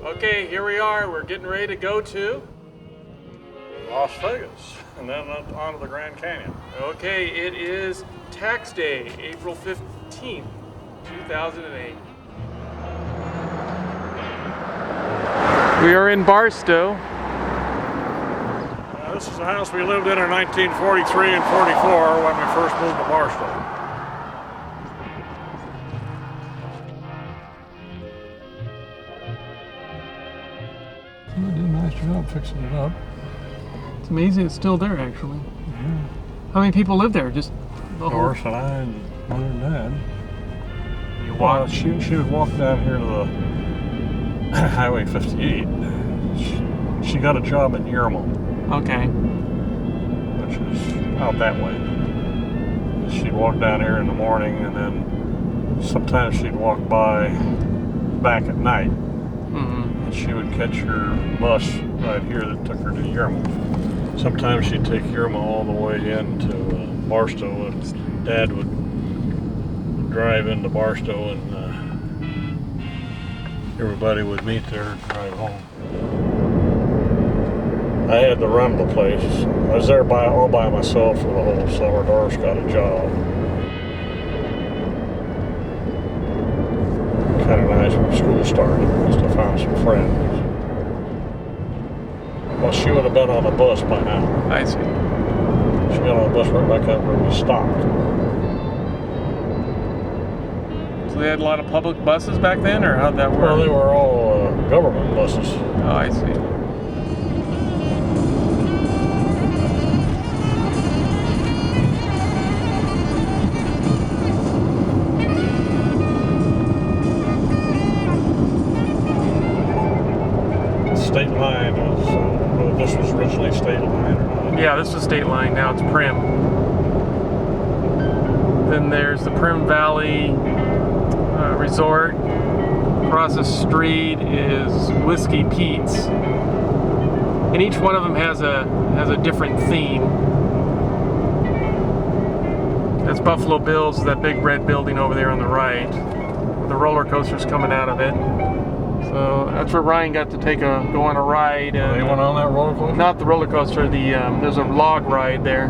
Okay, here we are. We're getting ready to go to Las Vegas, and then on to the Grand Canyon. Okay, it is tax day, April 15th, 2008. We are in Barstow. This is the house we lived in 1943 and 44 when we first moved to Barstow. Somebody did a nice job fixing it up. It's amazing it's still there, actually. Yeah. How many people live there? Just the whole... Doris and I and Mother and Dad. You walk? She would walk down here to the Highway 58. She got a job in Yermo. Okay. Which is out that way. She'd walk down here in the morning, and then sometimes she'd walk by back at night. Mm-hmm. And she would catch her bus right here that took her to Yermo. Sometimes she'd take Yermo all the way into Barstow, and Dad would drive into Barstow, and everybody would meet there and drive home. I had to run the place. I was there all by myself for the whole summer. Doris got a job. Kind of nice when school started. Just to find some friends. Well, she would have been on the bus by now. I see. She got on the bus right back up where we stopped. So they had a lot of public buses back then, or how'd that work? Well, they were all government buses. Oh, I see. State line is, this was originally state line or not? Yeah, this is state line, now it's Prim. Then there's the Prim Valley Resort. Across the street is Whiskey Pete's. And each one of them has a different theme. That's Buffalo Bill's, that big red building over there on the right. The roller coaster's coming out of it. So that's where Ryan got to go on a ride. They went on that roller coaster? Not the roller coaster. There's a log ride there.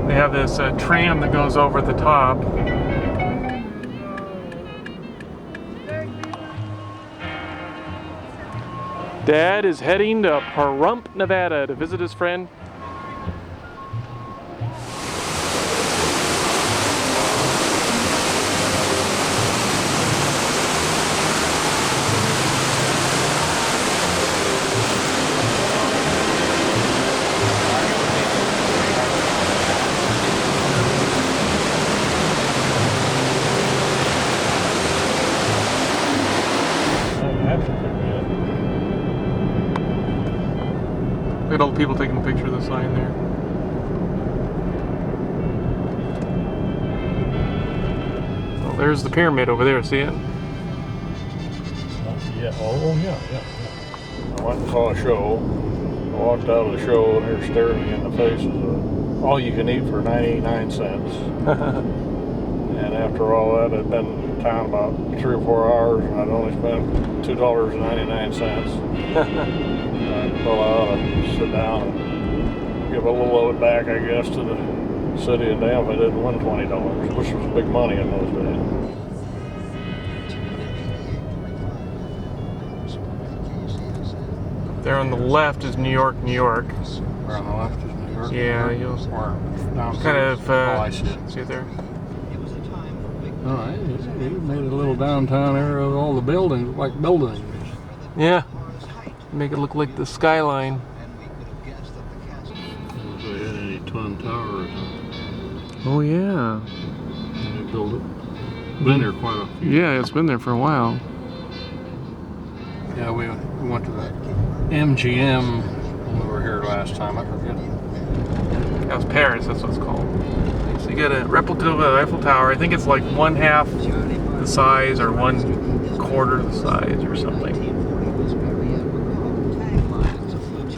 They have this tram that goes over the top. Dad is heading to Pahrump, Nevada to visit his friend. Look at all the people taking a picture of the sign there. Oh, there's the pyramid over there, see it? Yeah, yeah. I went and saw a show. I walked out of the show and they're staring me in the face as all you can eat for 99 cents. And after all that, I'd been in town about 3 or 4 hours and I'd only spent $2.99. I'd pull out and sit down and give a little of it back, I guess, to the city of Dam if I didn't win $20, which was big money in those days. There on the left is New York, New York. Where on the left is New York? Yeah, you'll kind of I see it. see it there. Oh, he made a little downtown area with all the buildings, like buildings. Yeah, make it look like the skyline. If they had any twin towers. Oh yeah. They built it. Been there quite a few. Yeah, it's been there for a while. Yeah, we went to that MGM when we were here last time. I forget. That was Paris, that's what it's called. So you get a replica of the Eiffel Tower. I think it's like 1/2 the size or 1/4 the size or something.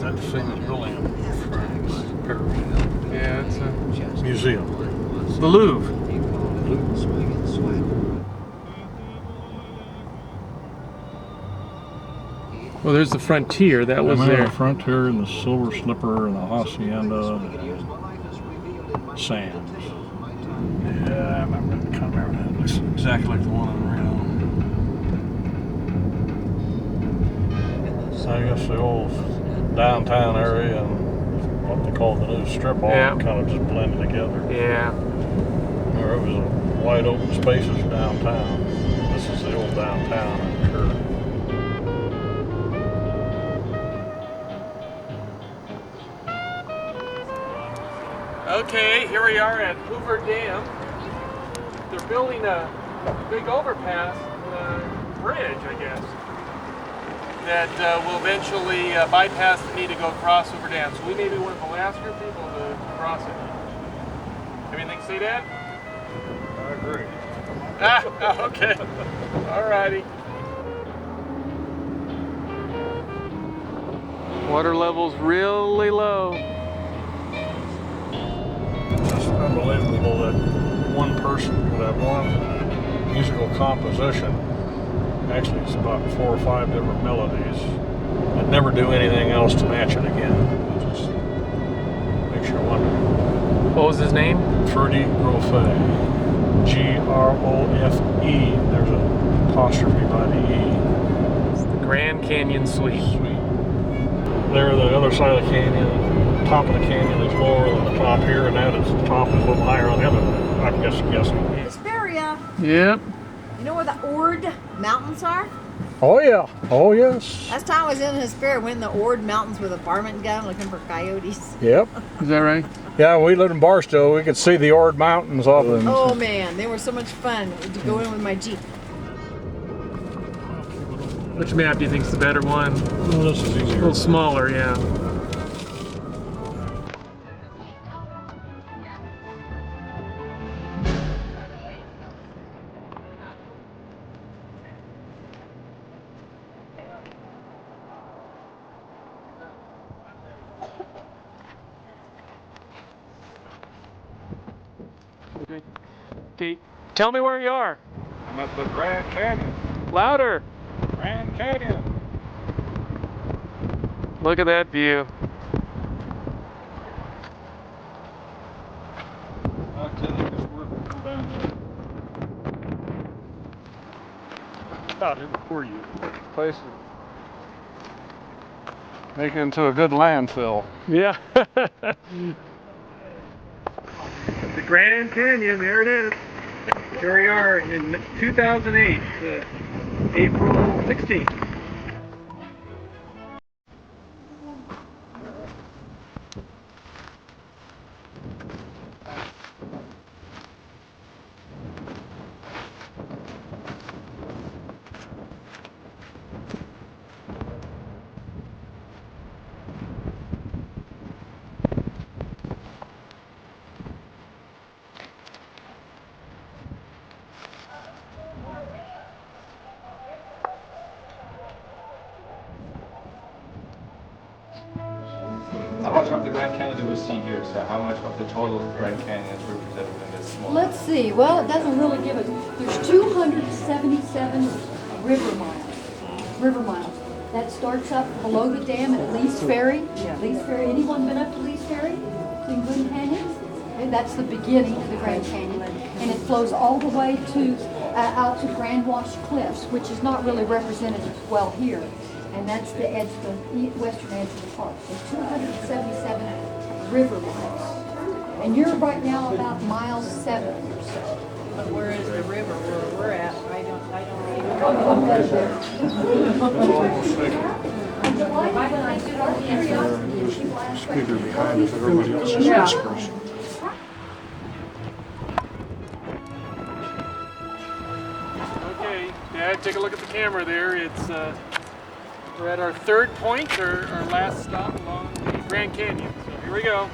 That's the famous building in France, Paris. Yeah, it's a Museum. the Louvre. Well, there's the Frontier. That was there. The Frontier and the Silver Slipper and the Hacienda and Sands. Yeah, I can't remember that. It looks exactly like the one in Reno. I guess the old downtown area and what they call the new strip mall kind of just blended together. Yeah. Where it was a wide open spaces downtown. This is the old downtown, I'm sure. Okay, here we are at Hoover Dam. They're building a big overpass, bridge, I guess, that will eventually bypass the need to go across Hoover Dam. So we may be one of the last group of people to cross it. Anything to say, Dad? I agree. Okay. Alrighty. Water level's really low. It's just unbelievable that one person could have one musical composition. Actually, it's about 4 or 5 different melodies and never do anything else to match it again. It just makes you wonder. What was his name? Freddie Grofe. G-R-O-F-E. There's an apostrophe by the E. It's the Grand Canyon Suite. There, the other side of the canyon, the top of the canyon is lower than the top here, and that is the top is a little higher on the other. I'm guessing. Hesperia. Yep. You know where the Ord Mountains are? Oh yeah. Oh yes. Last time I was in Hesperia, went in the Ord Mountains with a varmint gun looking for coyotes. Yep. Is that right? Yeah, we lived in Barstow. We could see the Ord Mountains off of them. Oh man, they were so much fun to go in with my Jeep. Which map do you think is the better one? Oh, this is easier. A little smaller, yeah. Okay. Tell me where you are. I'm at the Grand Canyon. Louder. Grand Canyon. Look at that view. I'll tell you this work down there. About it for you. Place is making into a good landfill. Yeah. The Grand Canyon, there it is. Here we are in 2008, April 16th. How much of the Grand Canyon do we see here? So how much of the total Grand Canyon is represented in this small? Let's see. Well, it doesn't really give us. There's 277 river miles. That starts up below the dam at Lee's Ferry. Lee's Ferry. Anyone been up to Lee's Ferry? Seen Glen Canyon? Okay, that's the beginning of the Grand Canyon, and it flows all the way to out to Grand Wash Cliffs, which is not really represented well here. And that's the edge, the western edge of the park. So 277 river miles. And you're right now about mile 7 or so. But where is the river where we're at? I don't Speaker behind us, everybody else is whispers. Okay, Dad, take a look at the camera there. It's we're at our third point, our last stop along the Grand Canyon. So here we go.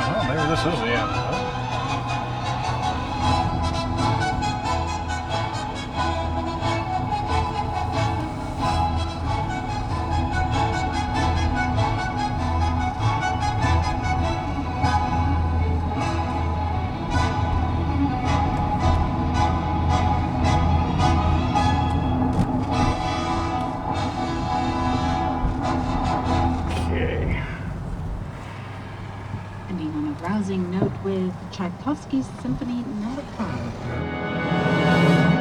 Well, maybe this is the end. Huh? rousing note with Tchaikovsky's Symphony No. 5.